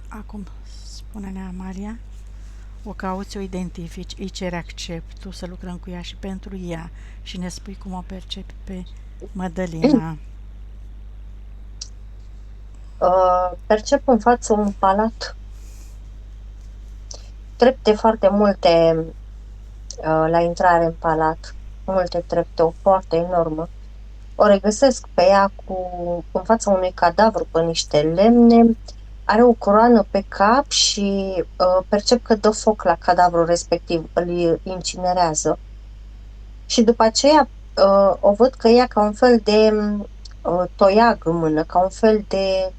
Acum, spune-ne Amalia, o cauți, o identifici, îi ceri acceptul să lucrăm cu ea și pentru ea și ne spui cum o percepi pe Mădălina. Percep în față un palat, trepte foarte multe la intrare în palat, multe trepte, o poartă enormă. O regăsesc pe ea în fața unui cadavru pe niște lemne, are o coroană pe cap și percep că dă foc la cadavrul respectiv, îl incinerează. Și după aceea o văd că ea ca un fel de toiag în mână, ca un fel de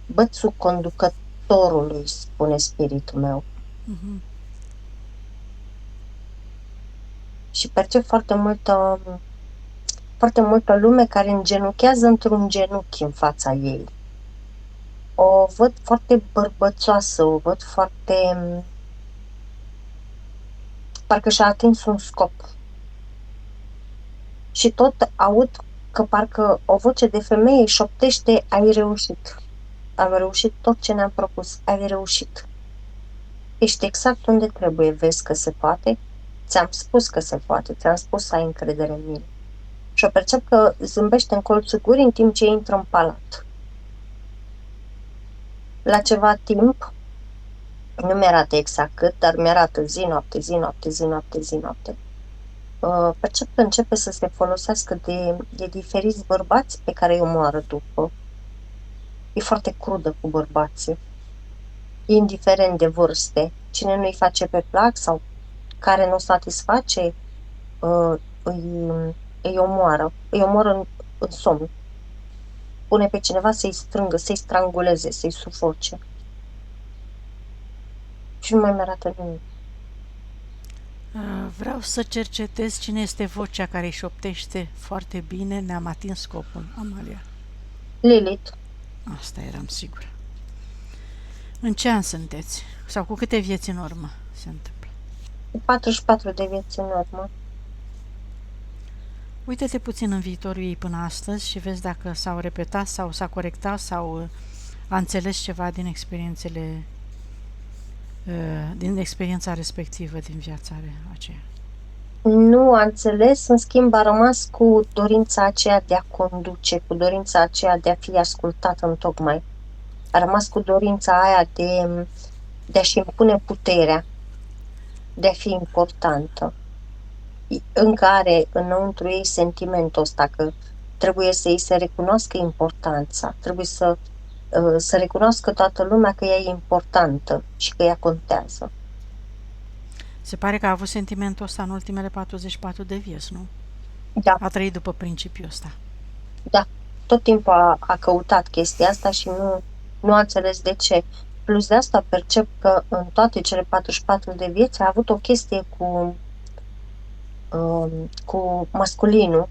bățul conducătorului, spune spiritul meu. Mhm. Și percep foarte multă lume care îngenuchează într-un genunchi în fața ei. O văd foarte bărbățoasă, o văd foarte... parcă și-a atins un scop. Și tot aud că parcă o voce de femeie șoptește: ai reușit. Am reușit tot ce ne-am propus. Ai reușit. Ești exact unde trebuie. Vezi că se poate? Ți-am spus că se poate. Ți-am spus să ai încredere în mine. Și o percep că zâmbește în colțul gurii în timp ce intră în palat. La ceva timp, nu mi-arată exact cât, dar mi-arată zi, noapte, zi, noapte, zi, noapte, zi, noapte. Percep că începe să se folosească de diferiți bărbați pe care îi omoară după. E foarte crudă cu bărbații. Indiferent de vârste, cine nu-i face pe plac sau care nu satisface, îi omoară. Îi omoară în somn. Pune pe cineva să-i strângă, să-i stranguleze, să-i sufoce. Și nu mai mi-arată nimic. Vreau să cercetez cine este vocea care îi șoptește foarte bine. Ne-am atins scopul, Amalia. Lilith, Asta eram sigură. În ce an sunteți? Sau cu câte vieți în urmă se întâmplă? 44 de vieți în urmă. Uită-te puțin în viitorul ei până astăzi și vezi dacă s-au repetat sau s-a corectat sau a înțeles ceva din experiențele din experiența respectivă din viața aceea. Nu a înțeles, în schimb a rămas cu dorința aceea de a conduce, cu dorința aceea de a fi ascultată întocmai. A rămas cu dorința aia de a-și impune puterea, de a fi importantă. Încă are înăuntru ei sentimentul ăsta că trebuie să îi se recunoască importanța, trebuie să recunoască toată lumea că ea e importantă și că ea contează. Se pare că a avut sentimentul ăsta în ultimele 44 de vieți, nu? Da, A trăit după principiul ăsta. da, tot timpul a căutat chestia asta și nu a înțeles de ce. Plus de asta percep că în toate cele 44 de vieți a avut o chestie cu masculinul.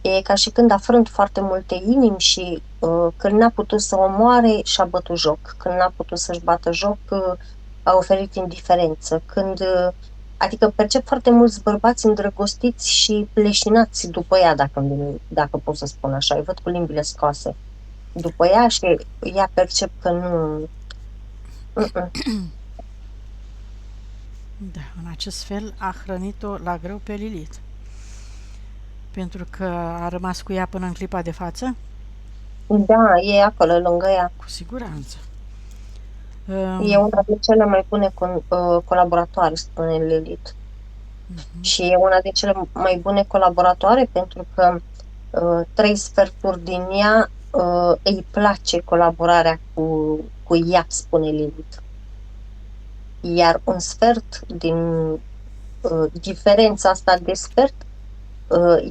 E ca și când a frânt foarte multe inimi și când n-a putut să omoare, și-a bătut joc. Când n-a putut să-și bată joc, a oferit indiferență. Adică percep foarte mulți bărbați îndrăgostiți și pleșinați după ea, dacă pot să spun așa. Îi văd cu limbile scoase după ea și ea percep că nu... Mm-mm. Da, în acest fel a hrănit-o la greu pe Lilith. Pentru că a rămas cu ea până în clipa de față? Da, e acolo lângă ea. Cu siguranță. E una din cele mai bune colaboratoare, spune Lilith. Și e una din cele mai bune colaboratoare pentru că 3/4 din ea îi place colaborarea cu ea, spune Lilith. Iar un sfert din diferența asta de sfert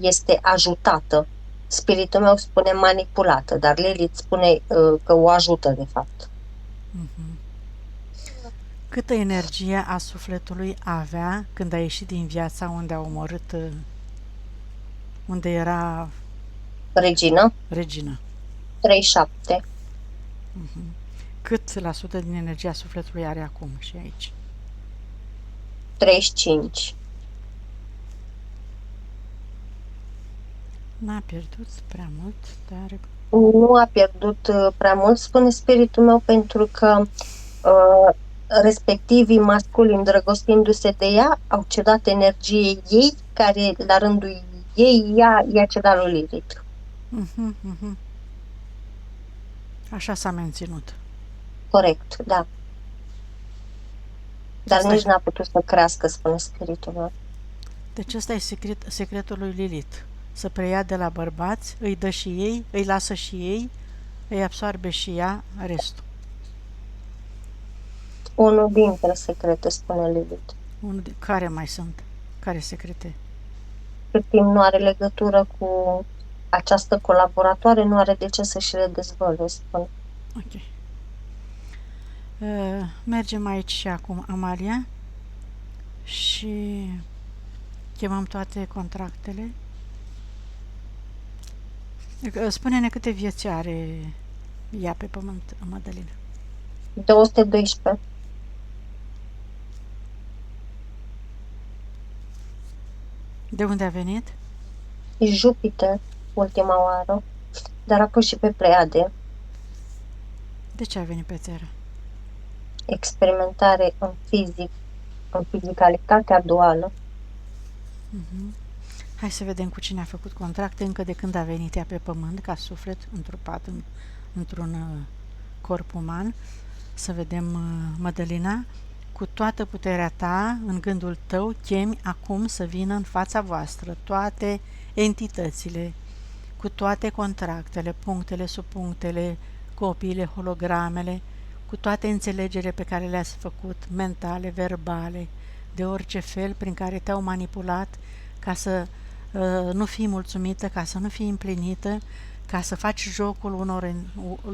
este ajutată. Spiritul meu spune manipulată, dar Lilith spune că o ajută, de fapt. Câtă energie a sufletului avea când a ieșit din viața unde a omorât, unde era Regina, regina? 37, Cât la sută din energia sufletului are acum și aici? 35. N-a pierdut prea mult, dar Nu a pierdut prea mult, spune spiritul meu, pentru că uh, respectivii masculini, îndrăgostindu-se de ea, au cedat energiei ei, care la rândul ei i-a cedat lui Lilith. mhm, mhm. Așa s-a menținut. Corect, da. Dar Asta nici e. n-a putut să crească, spune spiritul meu. Deci ăsta e secretul lui Lilith. Să preia de la bărbați, îi dă și ei, îi lasă și ei, îi absorbe și ea restul. Unul dintre secrete, spune Lilith. Care mai sunt? Care secrete? Cât timp nu are legătură cu această colaboratoare, nu are de ce să și le dezvăluie, spune. Ok. Mergem aici și acum, Amalia, și chemăm toate contractele. Spune-ne câte vieți are ea pe pământ, Madalina. 212. De unde a venit? Jupiter, ultima oară, dar a fost și pe Pleiade, De ce a venit pe Terra? experimentare în fizic, în fizicalitatea duală. Hai să vedem cu cine a făcut contracte încă de când a venit ea pe pământ, ca suflet întrupat într-un corp uman. Să vedem, Madalina, cu toată puterea ta, în gândul tău, chemi acum să vină în fața voastră toate entitățile, cu toate contractele, punctele, subpunctele, copiile, hologramele, cu toate înțelegere pe care le-ați făcut, mentale, verbale, de orice fel prin care te-au manipulat ca să nu fii mulțumită, ca să nu fii împlinită, ca să faci jocul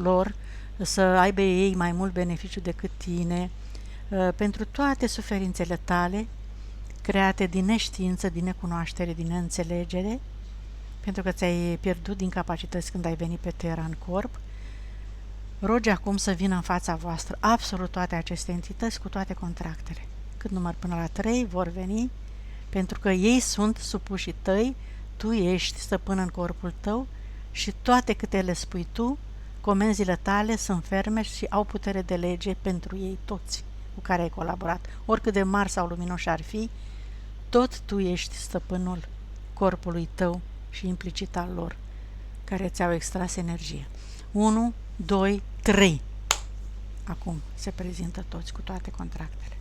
lor, să aibă ei mai mult beneficiu decât tine, pentru toate suferințele tale, create din neștiință, din necunoaștere, din neînțelegere, pentru că ți-ai pierdut din capacități când ai venit pe Terra în corp, rogi acum să vină în fața voastră absolut toate aceste entități cu toate contractele. Cât număr până la 3 vor veni, pentru că ei sunt supușii tăi, tu ești stăpân în corpul tău și toate câte le spui tu, comenzile tale sunt ferme și au putere de lege pentru ei toți cu care ai colaborat. Oricât de mari sau luminoși ar fi, tot tu ești stăpânul corpului tău și implicit al lor, care ți-au extras energie. 1, 2, 3. Acum se prezintă toți cu toate contractele.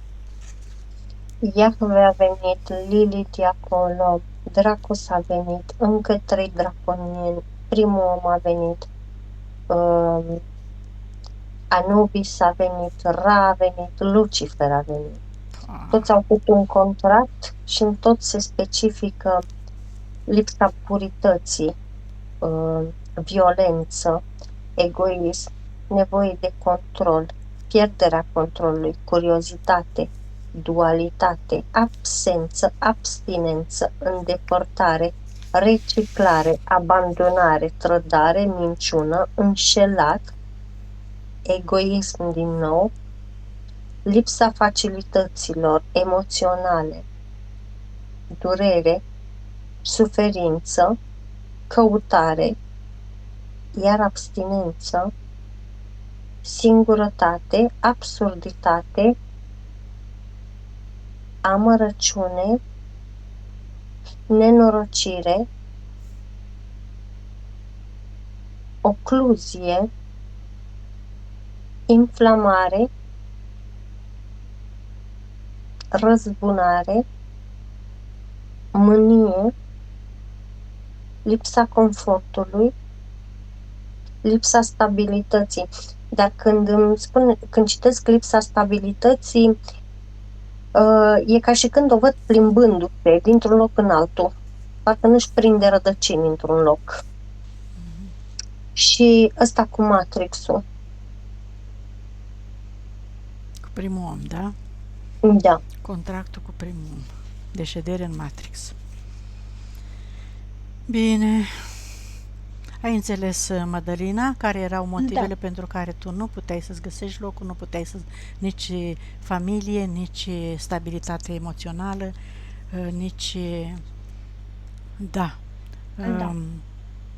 Iahve a venit, Lilith e acolo, Dracos a venit, încă 3 draconieni, primul om a venit, Anubis a venit, Ra a venit, Lucifer a venit. Toți au făcut un contract și în tot se specifică lipsa purității, violență, egoism, nevoie de control, pierderea controlului, curiozitate, dualitate, absență, abstinență, îndepărtare, reciclare, abandonare, trădare, minciună, înșelat, egoism din nou, lipsa facilităților emoționale, durere, suferință, căutare, iar abstinență, singurătate, absurditate, amărăciune, nenorocire, ocluzie, inflamare, răzbunare, mânie, lipsa confortului, lipsa stabilității. Dar când citesc lipsa stabilității, e ca și când o văd plimbându-se dintr-un loc în altul. Parcă nu-și prinde rădăcini într-un loc. Și ăsta cu Matrix-ul. Cu primul om, da? Da. Contractul cu primul om. De ședere în Matrix. Bine. Ai înțeles, Madalina, care erau motivele pentru care tu nu puteai să-ți găsești locul, nu puteai să nici familie, nici stabilitate emoțională, nici... Da.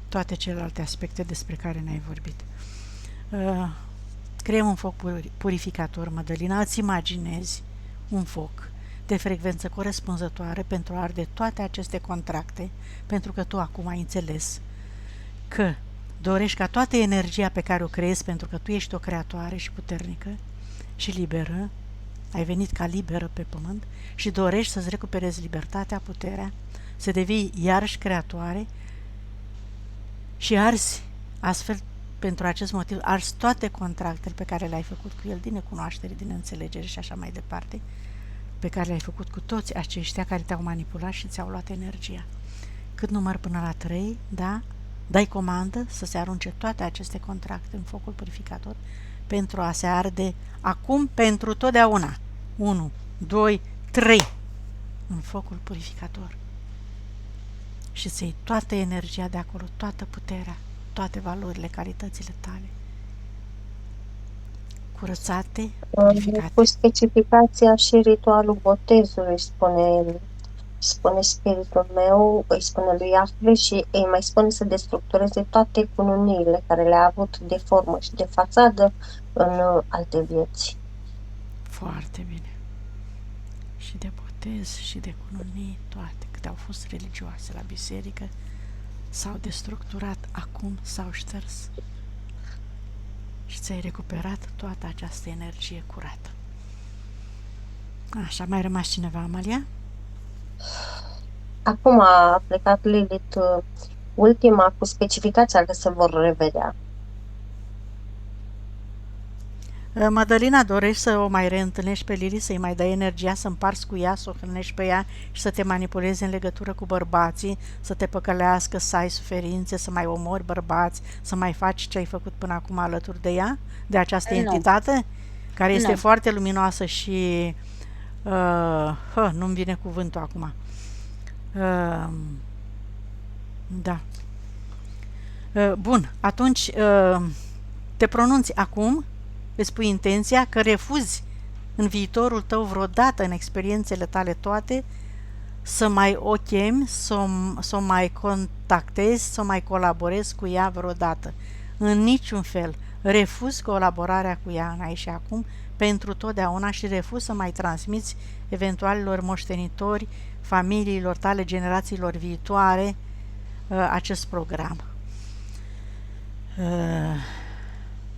toate celelalte aspecte despre care ne-ai vorbit. Creăm un foc purificator, Mădălina, îți imaginezi un foc de frecvență corespunzătoare pentru a arde toate aceste contracte, pentru că tu acum ai înțeles că dorești ca toată energia pe care o creezi, pentru că tu ești o creatoare și puternică și liberă, ai venit ca liberă pe pământ și dorești să-ți recuperezi libertatea, puterea, să devii iarăși creatoare și arzi astfel, pentru acest motiv, arzi toate contractele pe care le-ai făcut cu el, din necunoaștere, din înțelegere și așa mai departe, pe care le-ai făcut cu toți aceștia care te-au manipulat și ți-au luat energia. Cât număr până la 3, da? Dai comandă să se arunce toate aceste contracte în focul purificator pentru a se arde acum pentru totdeauna. 1, 2, 3 în focul purificator. Și să iei toată energia de acolo, toată puterea, toate valorile, calitățile tale. Curățate, purificate. Cu specificația și ritualul botezului, spune spiritul meu, îi spune lui Iahve și îi mai spune să destructureze toate cununiile care le-a avut de formă și de fațadă în alte vieți. Foarte bine. Și de botez și de cununii, toate câte au fost religioase la biserică, s-au destructurat, acum s-au șters. Și ți-ai recuperat toată această energie curată. Așa, mai rămas cineva, Amalia? Acum a plecat Lilith, ultima cu specificația că se vor revedea. Mădălina, dorești să o mai reîntâlnești pe Lili, să-i mai dai energia, să împarți cu ea, să o hrănești pe ea și să te manipulezi în legătură cu bărbații, să te păcălească, să ai suferințe, să mai omori bărbați, să mai faci ce ai făcut până acum alături de ea, de această entitate, care este foarte luminoasă și nu-mi vine cuvântul acum. Da. Bun, atunci te pronunți acum, îți pui intenția că refuzi în viitorul tău vreodată, în experiențele tale toate, să mai o chemi, să o mai contactezi, să o mai colaborezi cu ea vreodată. În niciun fel. Refuzi colaborarea cu ea în aici și acum pentru totdeauna și refuzi să mai transmiți eventualilor moștenitori, familiilor tale, generațiilor viitoare, acest program.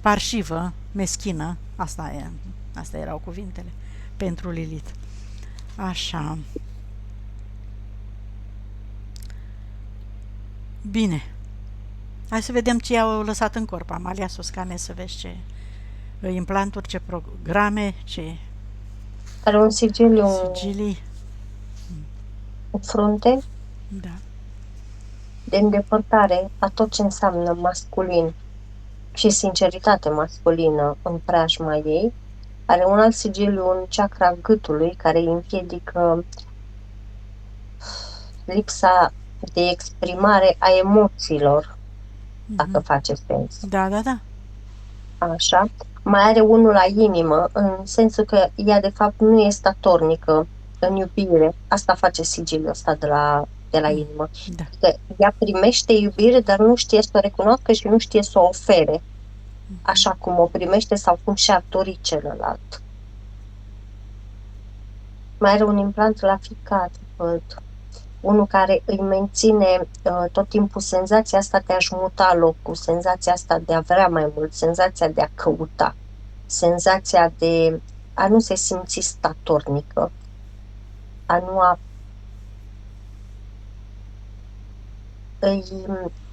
Parșivă, meschină, astea erau cuvintele pentru Lilith. Așa. Bine. Hai să vedem ce i-au lăsat în corp. Amalia, să o scanezi să vezi ce implanturi, ce programe, ce Are un sigilii. În frunte. Da. De îndepărtare a tot ce înseamnă masculin și sinceritate masculină în preajma ei. Are un alt sigiliu în chakra gâtului care îi împiedică lipsa de exprimare a emoțiilor, dacă face sens. Da. Așa. Mai are unul la inimă, în sensul că ea de fapt nu e statornică în iubire. Asta face sigiliul ăsta de la inimă. Da. Că ea primește iubire, dar nu știe să o recunoască și nu știe să o ofere. Așa cum o primește sau cum și-ar dori celălalt. Mai are un implant la ficat, văd. Unul care îi menține tot timpul senzația asta de a-și muta locul, senzația asta de a vrea mai mult, senzația de a căuta, senzația de a nu se simți statornică, a nu a... Îi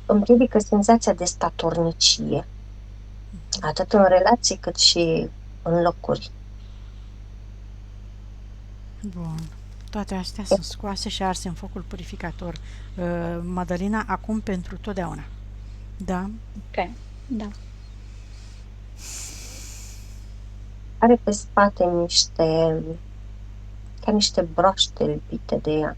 împiedică senzația de statornicie, atât în relații cât și în locuri. Bun. Toate astea sunt scoase și arse în focul purificator. Mădălina, acum pentru totdeauna. Da? Ok, da. Are pe spate niște broaște lipite de ea.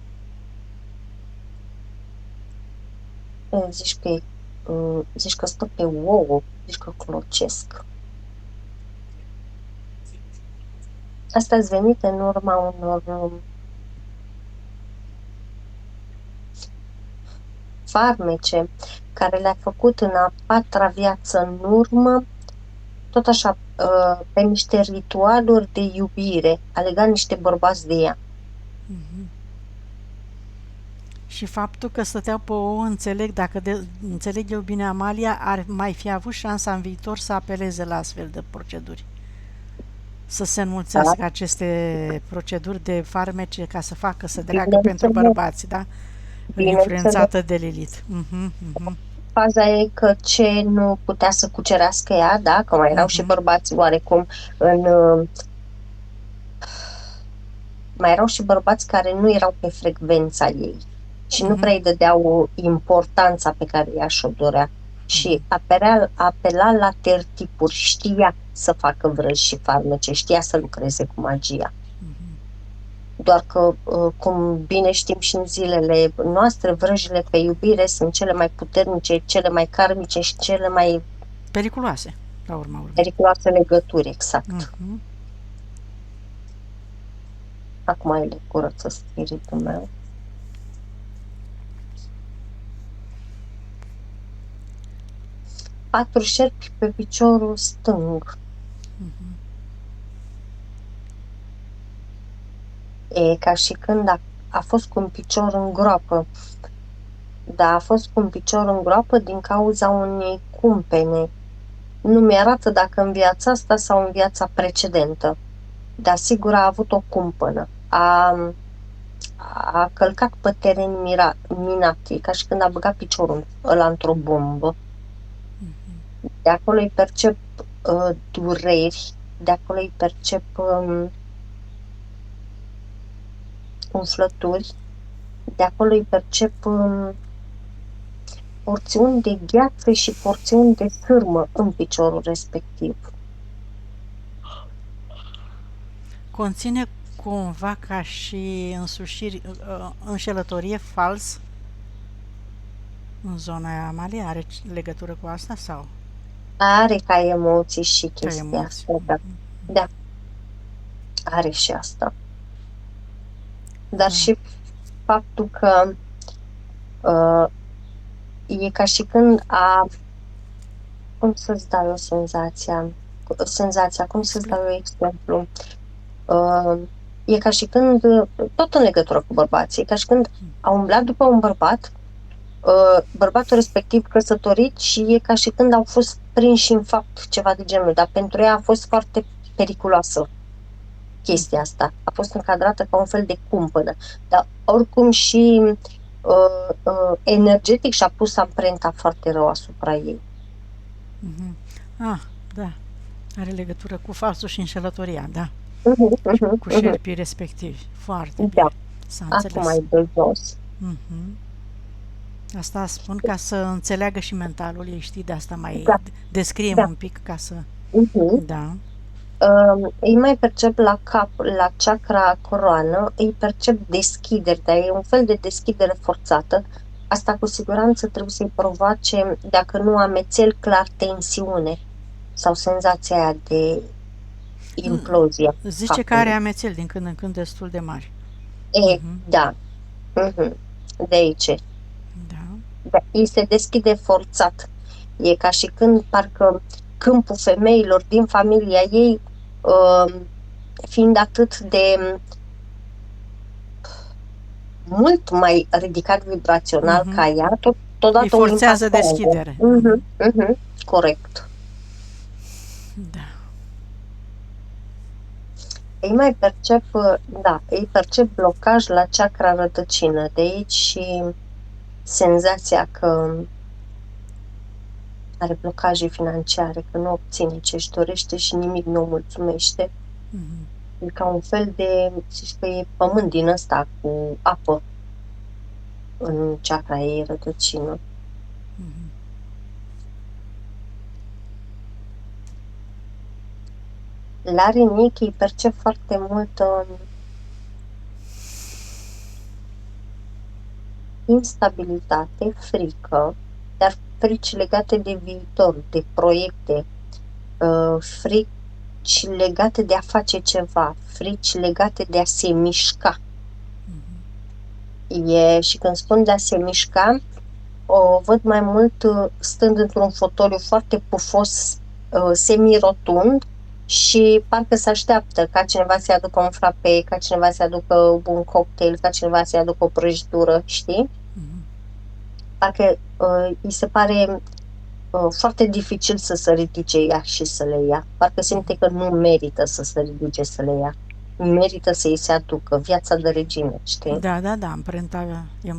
Zici că stă pe ouă, zici că clocesc. Asta ați venit în urma unor farmece care le-a făcut în a patra viață în urmă, tot așa, pe niște ritualuri de iubire, a legat niște bărbați de ea. Și faptul că stăteau pe ouă, înțeleg, dacă înțeleg eu bine, Amalia, ar mai fi avut șansa în viitor să apeleze la astfel de proceduri. Să se înmulțească aceste proceduri de farmece ca să facă, să dreagă pentru bărbați, da? Influențată de Lilith. Faza e că ce nu putea să cucerească ea, da? Că mai erau și bărbați oarecum mai erau și bărbați care nu erau pe frecvența ei și nu prea îi dădeau importanța pe care ea și-o dorea. Și apela la tertipuri, știa să facă vrăji și farmece, știa să lucreze cu magia. Doar că, cum bine știm și în zilele noastre, vrăjile pe iubire sunt cele mai puternice, cele mai karmice și cele mai periculoase, la urma urmei. Periculoase legături, exact. Acum ele curăță spiritul meu. 4 șerpi pe piciorul stâng. E ca și când a fost cu un picior în groapă. Dar a fost cu un picior în groapă din cauza unei cumpene. Nu mi-arată dacă în viața asta sau în viața precedentă. Dar sigur a avut o cumpănă. A călcat pe teren minat. E ca și când a băgat piciorul ăla într-o bombă. De acolo îi percep dureri, de acolo îi percep umflături, de acolo îi percep porțiuni de gheață și porțiuni de sârmă în piciorul respectiv. Conține cumva ca și însușiri, înșelătorie fals în zona aia, Amalia? Are legătură cu asta sau? Are ca emoții și chestia asta. Da. Are și asta. Dar și faptul că e ca și când cum să-ți dau eu senzația, cum să-ți dau eu exemplu? E ca și când, tot în legătură cu bărbații, e ca și când a umblat după un bărbat, bărbatul respectiv căsătorit și e ca și când au fost prinși în fapt ceva de genul, dar pentru ea a fost foarte periculoasă chestia asta. A fost încadrată ca un fel de cumpănă, dar oricum și energetic și-a pus amprenta foarte rău asupra ei. Da. Are legătură cu falsul și înșelătoria, da. Cu șerpii respectivi. Foarte bine. S-a înțeles. Acum mai de jos. Asta spun ca să înțeleagă și mentalul ei, știi, de asta mai descriem un pic ca să... Da. Îi mai percep la cap, la chakra coroană, îi percep deschideri, dar e un fel de deschidere forțată. Asta cu siguranță trebuie să-i provoace, dacă nu amețel, clar tensiune sau senzația aia de implozie. Zice că are amețel din când în când destul de mari. Da. De aici. Da. Îi se deschide forțat. E ca și când parcă câmpul femeilor din familia ei, fiind atât de mult mai ridicat vibrațional ca ea, totodată îi forțează deschidere. Corect. Da. Îi percep blocaj la chakra rădăcină. De aici și senzația că are blocaje financiare, că nu obține ce își dorește și nimic nu o mulțumește. E ca un fel de, zici că e pământ din ăsta cu apă în chakra ei rădăcină. La rinichi îi percep foarte multă instabilitate, frică, dar frici legate de viitor, de proiecte, frici legate de a face ceva, frici legate de a se mișca. Și când spun de a se mișca, O văd mai mult stând într-un fotoliu foarte pufos, semi-rotund și parcă se așteaptă ca cineva să-i aducă un frape, ca cineva să-i aducă un cocktail, ca cineva să-i aducă o prăjitură, știi? Parcă îi se pare foarte dificil să se ridice ea și să le ia. Parcă simte că nu merită să se ridice să le ia. Merită să îi se aducă viața de regime, știi? Da, da, da, amprenta e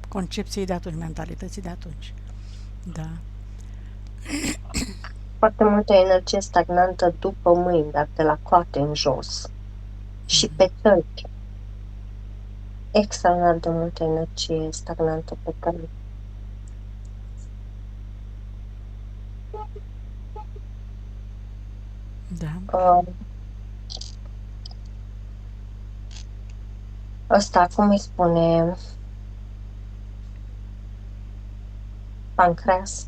concepției de atunci, mentalității de atunci. Da. Foarte multă energie stagnantă după mâini, dar de la coate în jos. Și pe tălpi. Extraordinar de multă energie stagnantă pe tălpi. Da. Ăsta, cum îi spune? Pancreas.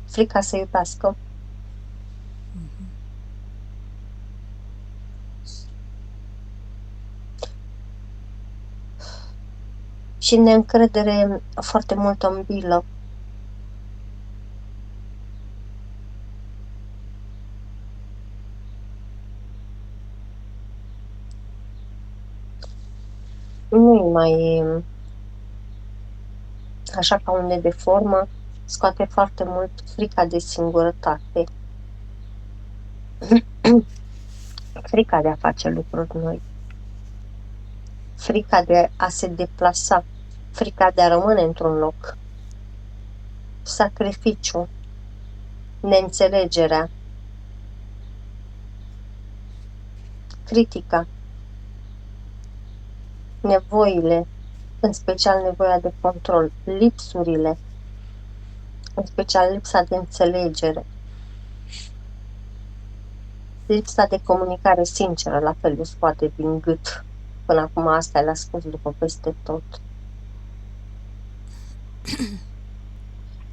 Frica să iubească. Și neîncredere foarte mult în bilă. Nu mai așa ca unde de formă, scoate foarte mult frica de singurătate. Frica de a face lucruri noi. Frica de a se deplasa. Frica de a rămâne într-un loc. Sacrificiu. Neînțelegerea. Critica. Nevoile, în special nevoia de control. Lipsurile, în special lipsa de înțelegere. Lipsa de comunicare sinceră, la fel, îți scoate din gât. Până acum asta le-a spus după peste tot.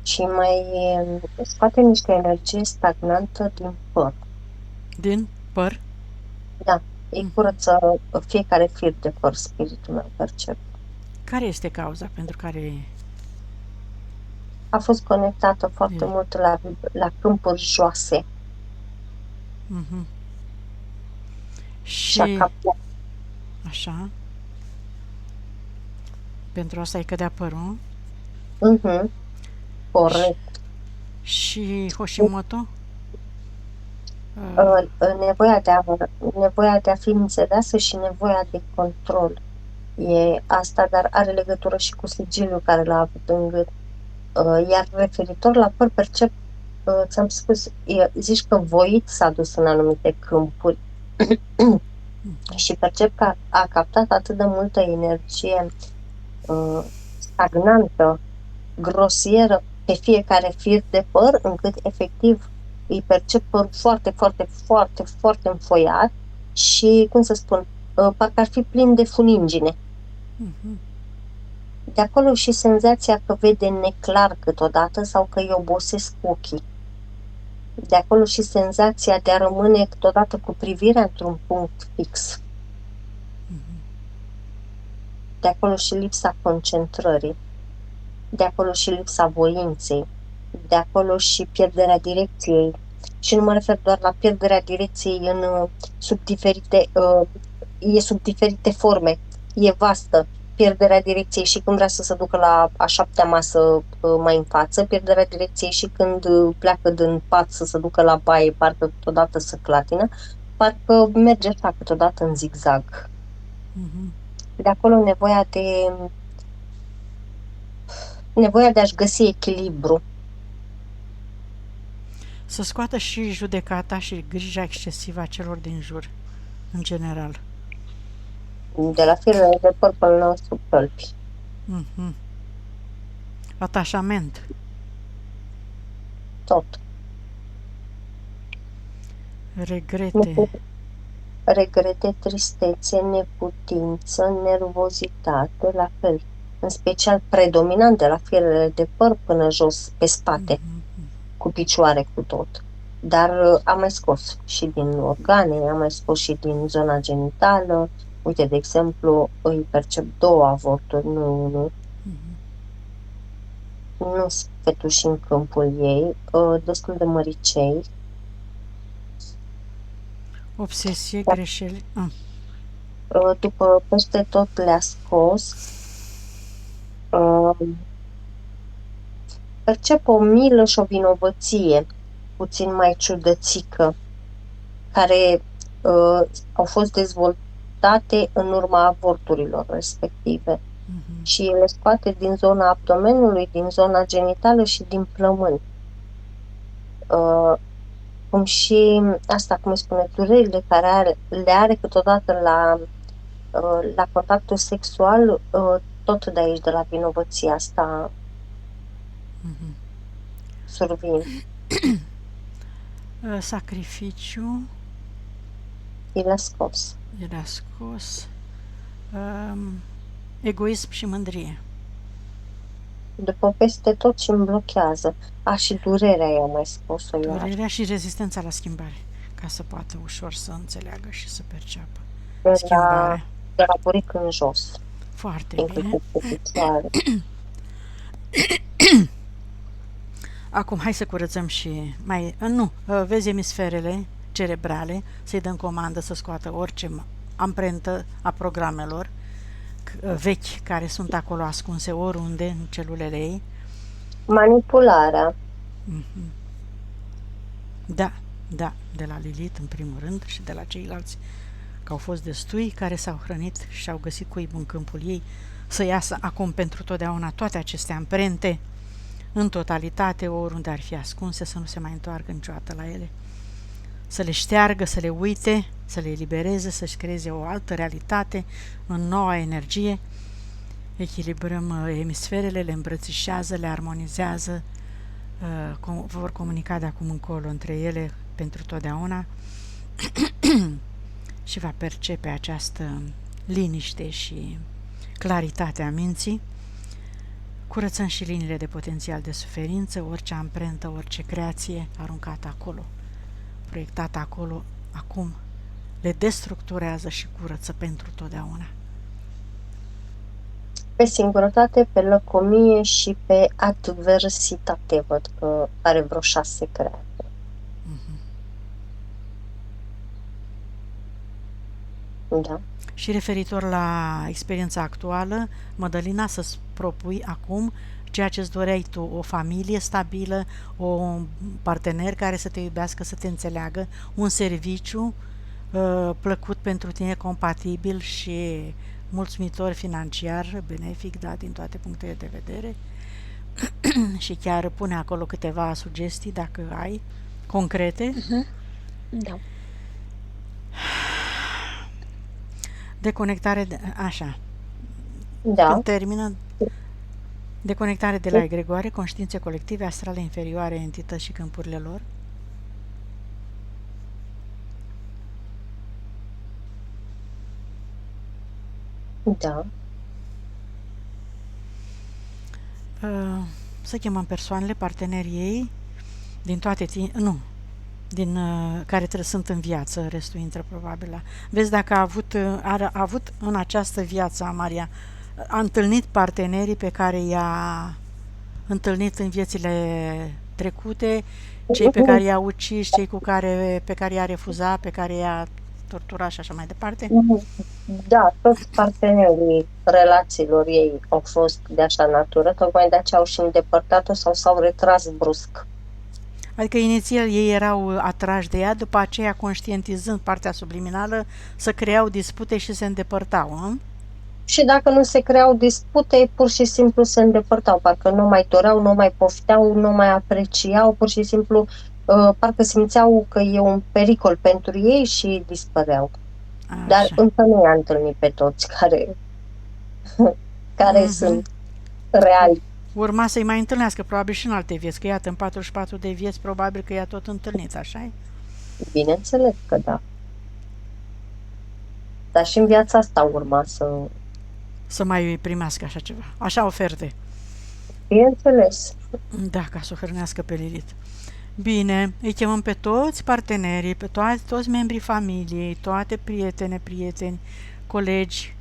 Și mai scoate niște energie stagnantă din păr. Din păr? Da, îi curăță fiecare fir de păr, spiritul meu, percep. Care este cauza pentru care... A fost conectată foarte mult la câmpuri joase. Și... Așa. Pentru asta îi cădea părul. Corect. Și Hoshimoto? Nevoia de a fi înțeleasă și nevoia de control. E asta, dar are legătură și cu sigiliul care l-a avut în gât. Iar referitor la păr, percep, ți-am spus, zici că voit s-a dus în anumite câmpuri și percep că a captat atât de multă energie stagnantă, grosieră, pe fiecare fir de păr, încât efectiv îi percep părul foarte, foarte, foarte, foarte înfoiat și, cum să spun, parcă ar fi plin de funingine. De acolo și senzația că vede neclar câteodată sau că îi obosesc ochii. De acolo și senzația de a rămâne câteodată cu privirea într-un punct fix. De acolo și lipsa concentrării. De acolo și lipsa voinței. De acolo și pierderea direcției. Și nu mă refer doar la pierderea direcției sub diferite forme. E vastă. Pierderea direcției și când vrea să se ducă la a 7-a masă mai în față, pierderea direcției și când pleacă din pat să se ducă la baie, parcă câteodată se clatină, parcă merge așa câteodată în zigzag. De acolo nevoia de a-și găsi echilibru. Să scoată și judecata și grija excesivă a celor din jur, în general. De la firele de păr până la sub tălpi. Atașament. Tot. Regrete, tristețe, neputință, nervozitate, la fel. În special predominant de la firele de păr până jos, pe spate, cu picioare cu tot. Dar am mai scos și din organe, am mai scos și din zona genitală, Uite, de exemplu, îi percep 2 avorturi, nu unul. Nu sunt fetuși în câmpul ei, destul de măricei. Obsesie, Dar, greșeli. după peste tot le-a scos. Uh, Percep o milă și o vinovăție puțin mai ciudățică, care au fost dezvoltate în urma avorturilor respective. Și le scoate din zona abdomenului, din zona genitală și din plămâni. Cum și asta, cum îi spune, durerile care le are câteodată la contactul sexual, tot de aici, de la vinovăția asta, survin. Sacrificiu. El a scos. El a scos. Egoism și mândrie. După peste tot și îmi blochează. Și durerea i-a mai scos-o iar. Durerea și rezistența la schimbare, ca să poată ușor să înțeleagă și să perceapă De schimbarea. la buric în jos. Foarte bine. Acum hai să curățăm și vezi emisferele cerebrale, să-i dăm comandă să scoată orice amprentă a programelor vechi care sunt acolo ascunse oriunde în celulele ei. Manipularea. Da, de la Lilith în primul rând și de la ceilalți, că au fost destui care s-au hrănit și au găsit cuib în câmpul ei, să iasă acum pentru totdeauna toate aceste amprente în totalitate, oriunde ar fi ascunse, să nu se mai întoarcă niciodată la ele, să le șteargă, să le uite, să le elibereze, să-și creeze o altă realitate în noua energie. Echilibrăm emisferele, le îmbrățișează, le armonizează, vor comunica de acum încolo între ele pentru totdeauna și va percepe această liniște și claritate a minții. Curățăm și liniile de potențial de suferință, orice amprentă, orice creație aruncată acolo, proiectată acolo, acum le destructurează și curăță pentru totdeauna. Pe singurătate, pe lăcomie și pe adversitate văd că are vreo 6 create. Da. Și referitor la experiența actuală, Mădălina, să-ți propui acum ceea ce-ți doreai tu, o familie stabilă, un partener care să te iubească, să te înțeleagă, un serviciu plăcut pentru tine, compatibil și mulțumitor financiar, benefic, da, din toate punctele de vedere. Și chiar pune acolo câteva sugestii, dacă ai, concrete. Da. Deconectare, așa. Da. Când termină, deconectare de la egregoare, conștiințe colective, astrale inferioare, entități și câmpurile lor. Da. Să chemăm persoanele, partenerii ei, din toate care sunt în viață, restul intră probabil la... Vezi dacă a avut în această viață a Maria, a întâlnit partenerii pe care i-a întâlnit în viețile trecute, cei pe care i-a ucis, cei pe care i-a refuzat, pe care i-a torturat și așa mai departe? Da, toți partenerii relațiilor ei au fost de așa natură, tocmai de aceea au și îndepărtat-o sau s-au retras brusc. Adică inițial ei erau atrași de ea, după aceea, conștientizând partea subliminală, să creau dispute și se îndepărtau, nu? Și dacă nu se creau dispute, pur și simplu se îndepărtau, parcă nu mai doreau, nu mai pofteau, nu mai apreciau, pur și simplu parcă simțeau că e un pericol pentru ei și dispăreau. Așa. Dar încă nu i-a întâlnit pe toți care sunt reali. Urma să-i mai întâlnească, probabil și în alte vieți, că iată, în 44 de vieți, probabil că i-a tot întâlnit, așa-i? Bineînțeles că da. Dar și în viața asta urma să mai primească așa ceva, așa oferte. Bineînțeles. Da, ca să o hrănească pe Lilith. Bine, îi chemăm pe toți partenerii, pe toți membrii familiei, toate prieteni, colegi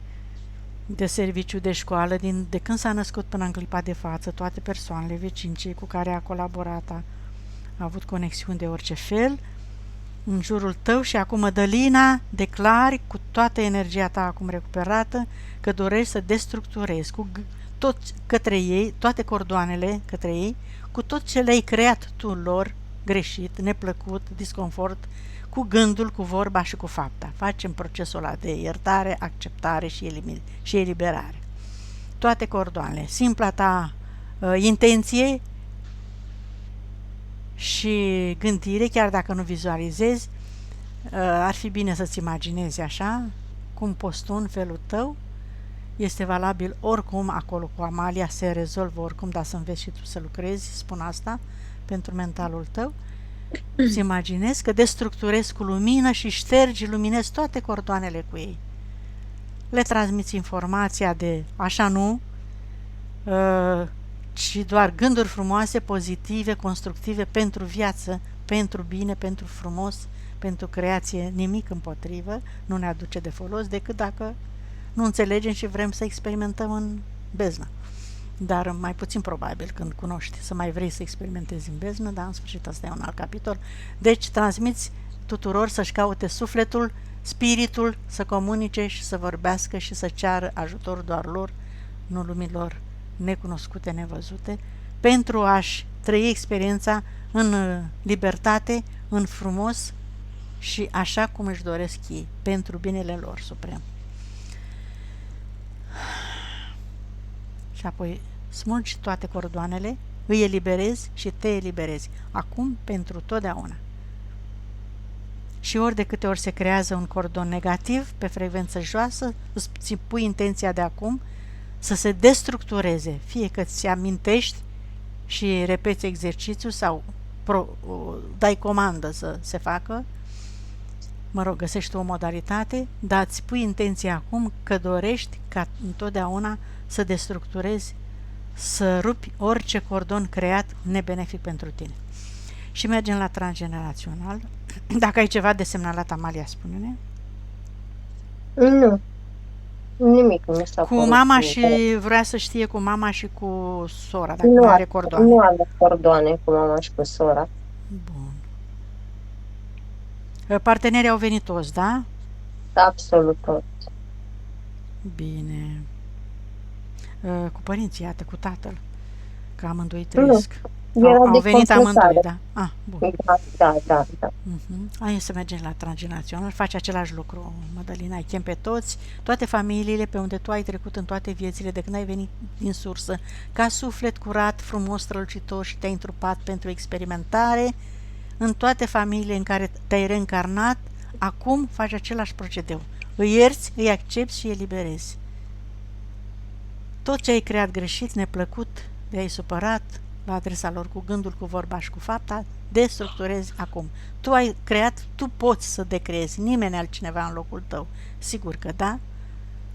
de serviciu, de școală, de când s-a născut până în clipa de față, toate persoanele, vecini, cei cu care a colaborat, a avut conexiuni de orice fel în jurul tău și acum, Mădălina, declari cu toată energia ta acum recuperată că dorești să destructurezi tot către ei, toate cordoanele către ei, cu tot ce le-ai creat tu lor, greșit, neplăcut, disconfort, cu gândul, cu vorba și cu fapta. Facem procesul ăla de iertare, acceptare și eliberare. Toate cordoanele, simpla ta intenție și gândire, chiar dacă nu vizualizezi, ar fi bine să-ți imaginezi așa, cum poți tu în felul tău, este valabil oricum acolo cu Amalia, se rezolvă oricum, dar să înveți și tu să lucrezi, spun asta, pentru mentalul tău. Îți imaginezi că destructurezi cu lumină și ștergi, luminezi toate cordoanele cu ei. Le transmiți informația de așa nu, ci doar gânduri frumoase, pozitive, constructive pentru viață, pentru bine, pentru frumos, pentru creație, nimic împotrivă, nu ne aduce de folos decât dacă nu înțelegem și vrem să experimentăm în beznă. Dar mai puțin probabil când cunoști să mai vrei să experimentezi în beznă, dar în sfârșit asta e un alt capitol. Deci transmiți tuturor să-și caute sufletul, spiritul, să comunice și să vorbească și să ceară ajutor doar lor, nu lumilor necunoscute, nevăzute, pentru a-și trăi experiența în libertate, în frumos și așa cum își doresc ei, pentru binele lor suprem. Și apoi smulgi toate cordoanele, îi eliberezi și te eliberezi, acum pentru totdeauna. Și ori de câte ori se creează un cordon negativ pe frecvență joasă, îți pui intenția de acum să se destructureze, fie că ți amintești și repeți exercițiul sau dai comandă să se facă, mă rog, găsești o modalitate, dar îți pui intenția acum că dorești ca întotdeauna să destructurezi, să rupi orice cordon creat nebenefic pentru tine. Și mergem la transgenerațional. Dacă ai ceva de semnalat, Amalia, spune-ne. Nu. Nimic nu s-a Cu mama și vrea să știe cu mama și cu sora, dacă nu are cordoane. Nu are cordoane cu mama și cu sora. Bun. Partenerii au venit toți, da? Absolut toți. Bine. Cu părinții, iată, cu tatăl, că amândoi trăiesc. Au venit amândoi, da? Ah, bun. Da. Hai să mergem la transgenerațional, faci același lucru, Mădălina, îi chem pe toți, toate familiile pe unde tu ai trecut în toate viețile de când ai venit din sursă, ca suflet curat, frumos, strălucitor și te-ai întrupat pentru experimentare, în toate familiile în care te-ai reîncarnat, acum faci același procedeu. Îi ierți, îi accepti și îi eliberezi. Tot ce ai creat greșit, neplăcut, te-ai supărat la adresa lor cu gândul, cu vorba și cu fapta, destructurezi acum. Tu ai creat, tu poți să decreezi, nimeni altcineva în locul tău. Sigur că da.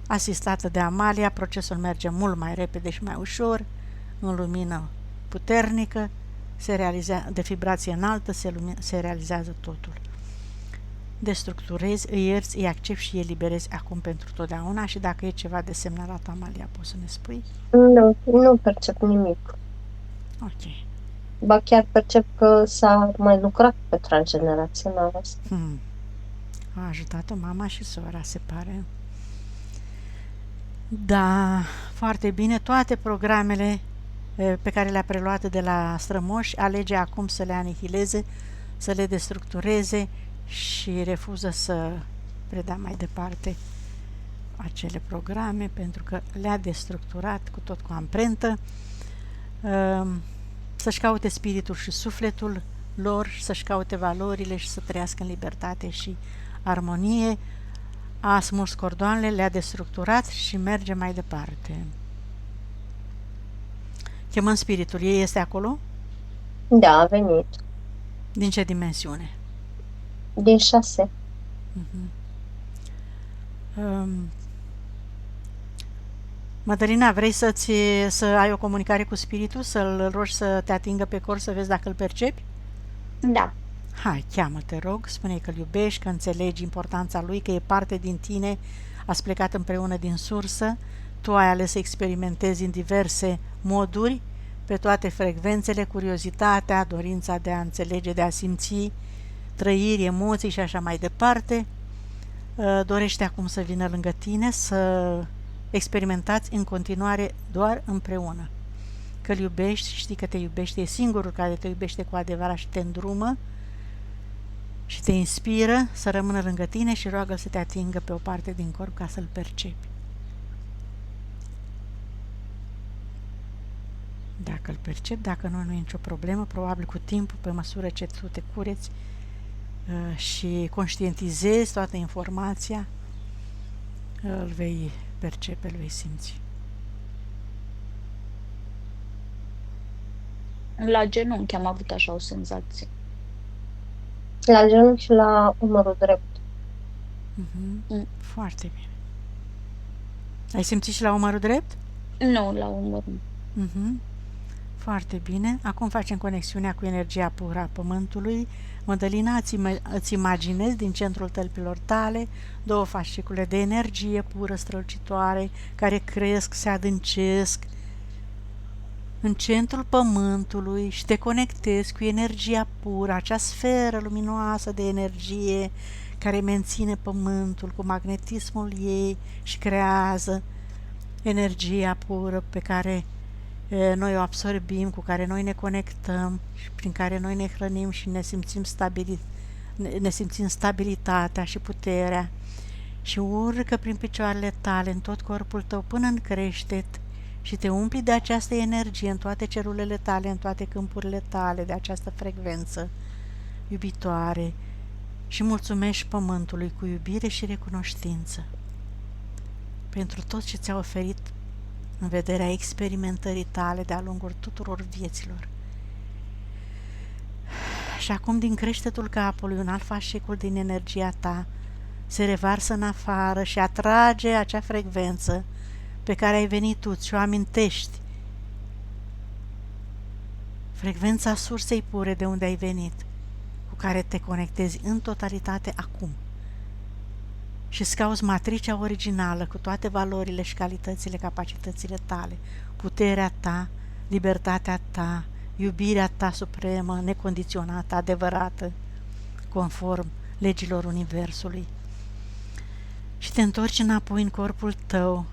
Asistată de Amalia, procesul merge mult mai repede și mai ușor, în lumină puternică, de vibrație înaltă, se realizează totul. Destructurezi, îi ierți, îi accepti și îi eliberezi acum pentru totdeauna. Și dacă e ceva de semnalat, Amalia, poți să ne spui? Nu percep nimic. Ok. Ba chiar percep că s-a mai lucrat pe transgenerațional asta. A ajutat-o mama și sora, se pare. Da, foarte bine. Toate programele pe care le-a preluat de la strămoși, alege acum să le anihileze, să le destructureze și refuză să predea mai departe acele programe pentru că le-a destructurat tot cu amprentă. Să-și caute spiritul și sufletul lor, să-și caute valorile și să trăiască în libertate și armonie. A smuls cordoanele, le-a destructurat și merge mai departe. Chemăm spiritul. Ei este acolo? Da, a venit. Din ce dimensiune? Din 6. Mădălina, vrei să ai o comunicare cu spiritul? Să-l rogi să te atingă pe cor, să vezi dacă îl percepi? Da. Hai, cheamă, te rog, spune că îl iubești, că înțelegi importanța lui, că e parte din tine, ați plecat împreună din sursă, tu ai ales să experimentezi în diverse moduri, pe toate frecvențele, curiozitatea, dorința de a înțelege, de a simți, trăiri, emoții și așa mai departe. Dorește acum să vină lângă tine, să experimentați în continuare doar împreună. Că îl iubești, știi că te iubește, e singurul care te iubește cu adevărat și te îndrumă și te inspiră să rămână lângă tine și roagă să te atingă pe o parte din corp ca să-l percepi. Dacă îl percepi, dacă nu, nu e nicio problemă, probabil cu timpul, pe măsură ce tu te cureți și conștientizezi toată informația, îl vei percepe, îl vei simți. La genunchi am avut așa o senzație. La genunchi și la umărul drept. Foarte bine. Ai simțit și la umărul drept? Nu, la umăr. Foarte bine. Acum facem conexiunea cu energia pură a Pământului. Mădălina, îți imaginezi din centrul tălpilor tale 2 fascicule de energie pură, strălucitoare, care cresc, se adâncesc în centrul Pământului și te conectezi cu energia pură, acea sferă luminoasă de energie care menține Pământul cu magnetismul ei și creează energia pură pe care noi o absorbim, cu care noi ne conectăm și prin care noi ne hrănim și ne simțim stabilitatea și puterea și urcă prin picioarele tale în tot corpul tău până în creștet și te umpli de această energie în toate celulele tale, în toate câmpurile tale, de această frecvență iubitoare și mulțumești Pământului cu iubire și recunoștință pentru tot ce ți-a oferit în vederea experimentării tale de-a lungul tuturor vieților. Și acum din creștetul capului, un alt fascicul din energia ta se revarsă în afară și atrage acea frecvență pe care ai venit tu, și o amintești. Frecvența sursei pure de unde ai venit, cu care te conectezi în totalitate acum. Și îți cauți matricea originală cu toate valorile și calitățile, capacitățile tale, puterea ta, libertatea ta, iubirea ta supremă, necondiționată, adevărată, conform legilor Universului. Și te întorci înapoi în corpul tău,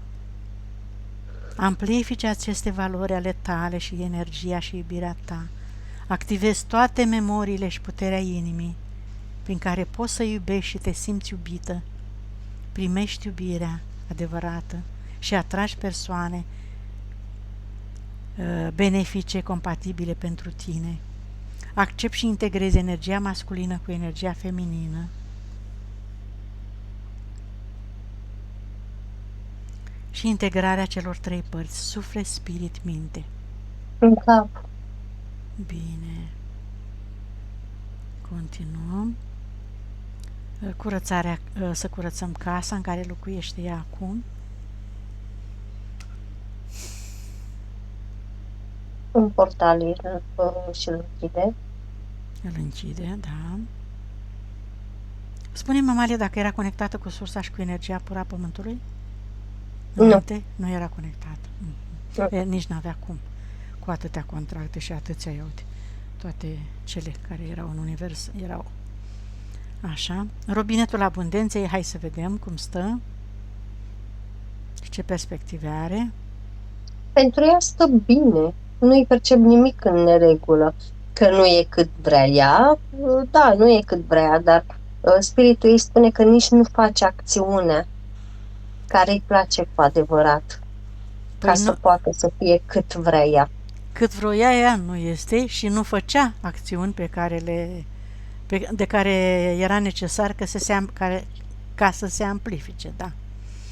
amplifici aceste valori ale tale și energia și iubirea ta, activezi toate memoriile și puterea inimii prin care poți să iubești și te simți iubită, primești iubirea adevărată și atragi persoane benefice, compatibile pentru tine. Accepti și integrezi energia masculină cu energia feminină. Și integrarea celor 3 părți, suflet, spirit, minte. În cap. Bine. Continuăm. Curățarea, să curățăm casa în care locuiește ea acum. Un portal și îl închide. Îl închide, da. Spune-mi, Amalia, dacă era conectată cu sursa și cu energia pură a Pământului? Înainte? Nu era conectată. Nici n-avea cum. Cu atâtea contracte și atâția, iute, toate cele care erau în univers erau. Așa. Robinetul abundenței, hai să vedem cum stă. Ce perspective are. Pentru ea stă bine. Nu-i percep nimic în neregulă. Că nu e cât vrea ea, da, nu e cât vrea, dar spiritul ei spune că nici nu face acțiunea care îi place cu adevărat, ca să poată să fie cât vrea ea. Cât vroia ea nu este și nu făcea acțiuni de care era necesar ca să se amplifice, da.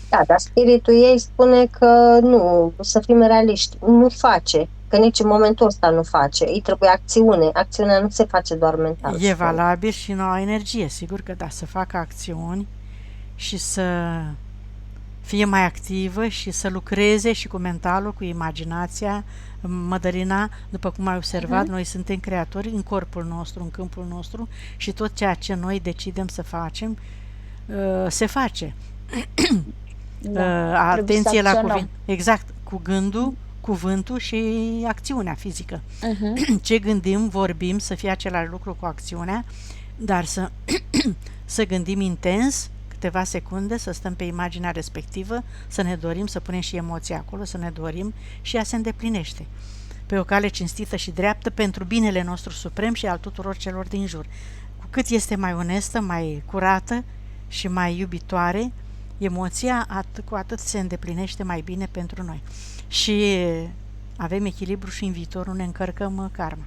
Da, dar spiritul ei spune că nu, să fim realiști, nu face, că nici în momentul ăsta nu face, îi trebuie acțiune, acțiunea nu se face doar mental. E valabil și noua energie, sigur că da, să facă acțiuni și să fie mai activă și să lucreze și cu mentalul, cu imaginația. Mădălina, după cum ai observat, noi suntem creatori în corpul nostru, în câmpul nostru și tot ceea ce noi decidem să facem, se face. Da, trebuie să atenție la acționăm. cuvânt. Exact, cu gândul, cuvântul și acțiunea fizică. Mhm. Ce gândim, vorbim, să fie același lucru cu acțiunea, dar să gândim intens, câteva secunde, să stăm pe imaginea respectivă, să ne dorim, să punem și emoția acolo, să ne dorim și ea se îndeplinește. Pe o cale cinstită și dreaptă pentru binele nostru suprem și al tuturor celor din jur. Cu cât este mai onestă, mai curată și mai iubitoare, emoția, cu atât se îndeplinește mai bine pentru noi. Și avem echilibru și în viitor nu ne încărcăm karma.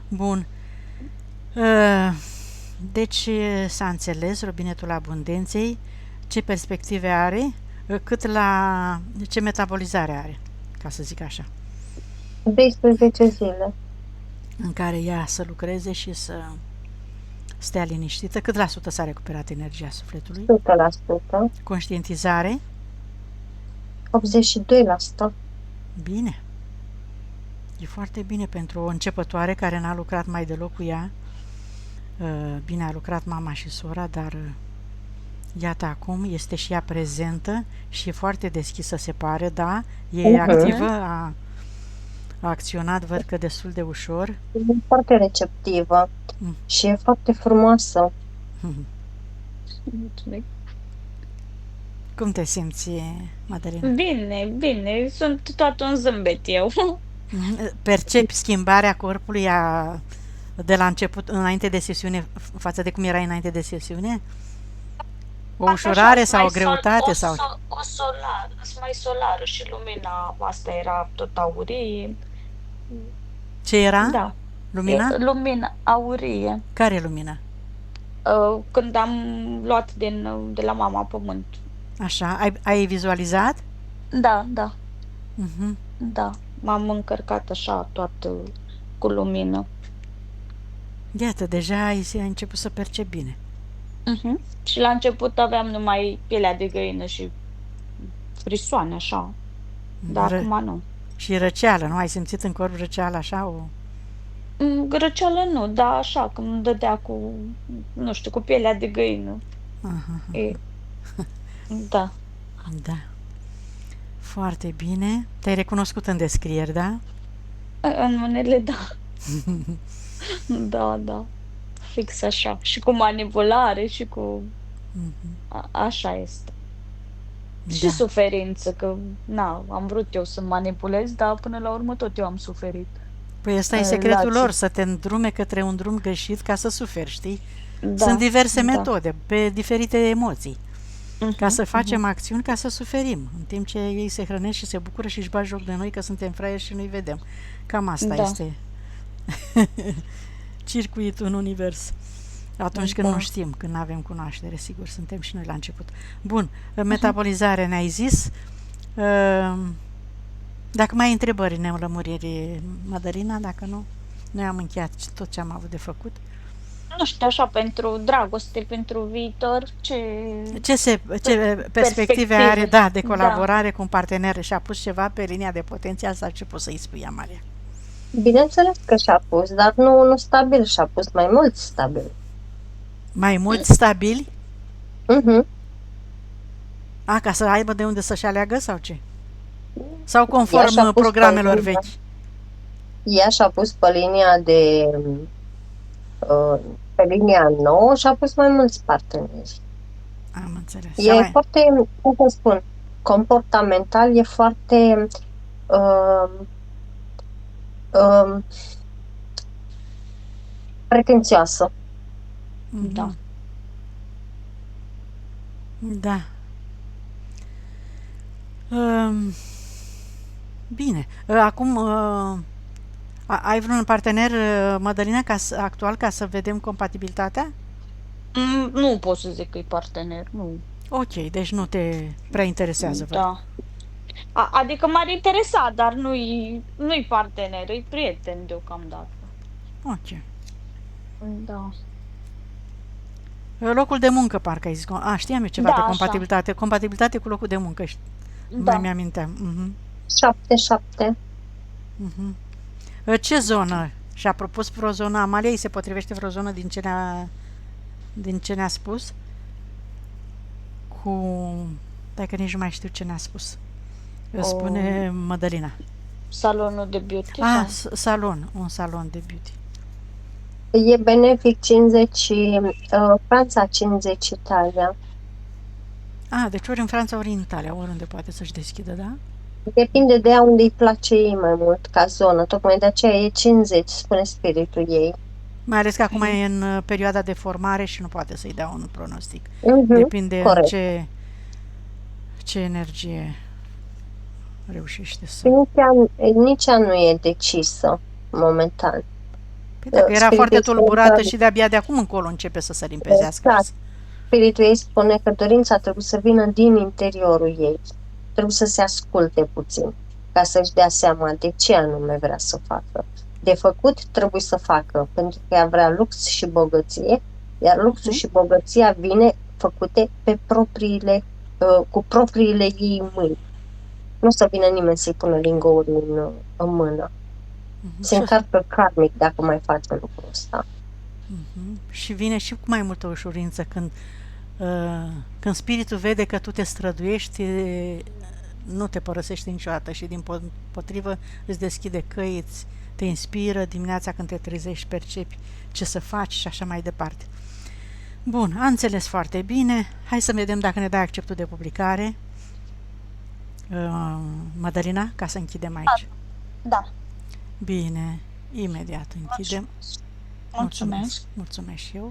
Bun. Deci s-a înțeles robinetul abundenței, ce perspective are, ce metabolizare are, ca să zic așa, 12 zile. în care ea să lucreze și să stea liniștită. Cât la sută s-a recuperat energia sufletului? 100%. Conștientizare? 82%. Bine. E foarte bine pentru o începătoare care n-a lucrat mai deloc cu ea. Bine, a lucrat mama și sora, dar iată acum este și ea prezentă și e foarte deschisă, se pare, da? E activă, a acționat, văd că destul de ușor. E foarte receptivă și e foarte frumoasă. Mulțumesc. Cum te simți, Madalina? Bine, bine, sunt tot un zâmbet eu. Percepi schimbarea corpului de la început, înainte de sesiune, față de cum era înainte de sesiune? O ușurare sau o greutate? O solară, mai solară și lumina asta era tot aurie. Ce era? Da. Lumina? Lumina aurie. Care lumina? Când am luat de la mama pământ. Așa, ai vizualizat? Da, da, Uh-huh. da. M-am încărcat așa toată cu lumină. Iată, deja ai început să percepi bine. Și la început aveam numai pielea de găină și frisoane așa, dar acum nu. Și răceală, nu? Ai simțit în corp răceală așa? Răceală nu, dar așa, când îmi dădea cu, nu știu, cu pielea de găină. Uh-huh. Da. Da. Foarte bine. Te-ai recunoscut în descrieri, da? În unele, da. Da, da. Fix așa. Și cu manipulare și cu... Așa este. Și Da. suferință, că, am vrut eu să manipulez, dar până la urmă tot eu am suferit. Păi ăsta e secretul lor, să te îndrume către un drum greșit ca să suferi, știi? Da, Sunt diverse metode, pe diferite emoții, ca să facem Mhm. acțiuni, ca să suferim, în timp ce ei se hrănesc și se bucură și își bat joc de noi că suntem fraieri și nu-i vedem. Cam asta Da. este circuitul în univers. Atunci când Da. nu știm, când nu avem cunoaștere, sigur, suntem și noi la început. Bun, metabolizare ne-ai zis. Dacă mai ai întrebări, nelămuriri, Madalina, dacă nu, noi am încheiat tot ce am avut de făcut. Nu știu, așa, pentru dragoste, pentru viitor, Ce perspective are, da, de colaborare cu un partener? Și-a pus ceva pe linia de potențial sau ce poți să-i spui, Amalia? Bineînțeles că și-a pus, dar nu stabil, și-a pus mai mult stabil. Mai mulți stabili? Mhm. Ca să aibă de unde să-și aleagă sau ce? Sau Ea și-a conform pus programelor pe linia- vechi? Ea și-a pus pe linia pe linia nouă și a pus mai mulți parteneri. Am înțeles. E foarte, cum să spun, comportamental, e foarte pretențioasă. Da. Da. Bine. Acum, ai vreun partener, Madalina, actual, ca să vedem compatibilitatea? Nu pot să zic că e partener, nu. Ok, deci nu te prea interesează, văd. Da. Adică m-ar interesa, dar nu-i partener, e prieten deocamdată. Ok. Da. Locul de muncă, parcă ai zis. Știam eu ceva Da, de așa. compatibilitate. Compatibilitate cu locul de muncă. Da. Mai mi-aminteam. 7-7. Ce zonă? Și-a propus vreo zonă? Amalia, îi se potrivește vreo zonă din ce ne-a spus? Cu Dacă nici nu mai știu ce ne-a spus. Eu spune Mădălina. Salonul de beauty? Ah, sau? salon, un salon de beauty. E benefic 50 Franța, 50 Italia. Ah, deci ori în Franța, ori în Italia, oriunde poate să-și deschidă, da? Depinde de ea unde îi place ei mai mult ca zonă. Tocmai de aceea e 50, spune spiritul ei. Mai ales că acum e în perioada de formare și nu poate să-i dea un pronostic. Mhm, Depinde în corect. ce energie reușește să... Nici ea nu e decisă momentan. Păi dacă era Spiritul foarte ei spune tulburată că- și de-abia de acum încolo începe să se limpezească. Exact. Spiritul ei spune că dorința trebuie să vină din interiorul ei. Trebuie să se asculte puțin ca să-și dea seama de ce anume vrea să facă. De făcut trebuie să facă, pentru că ea vrea lux și bogăție, iar luxul și bogăția vine făcute pe cu propriile ei mâini. Nu o să vină nimeni să-i pună lingouri în mână. Se încarcă karmic dacă mai face lucrul ăsta. Și vine și cu mai multă ușurință când spiritul vede că tu te străduiești, nu te părăsește niciodată și din potrivă îți deschide căi, te inspiră dimineața când te trezești, percepi ce să faci și așa mai departe. Bun, am înțeles foarte bine. Hai să vedem dacă ne dai acceptul de publicare. Mădălina, ca să închidem aici. Da. Bine, imediat închidem. Mulțumesc. Mulțumesc și eu.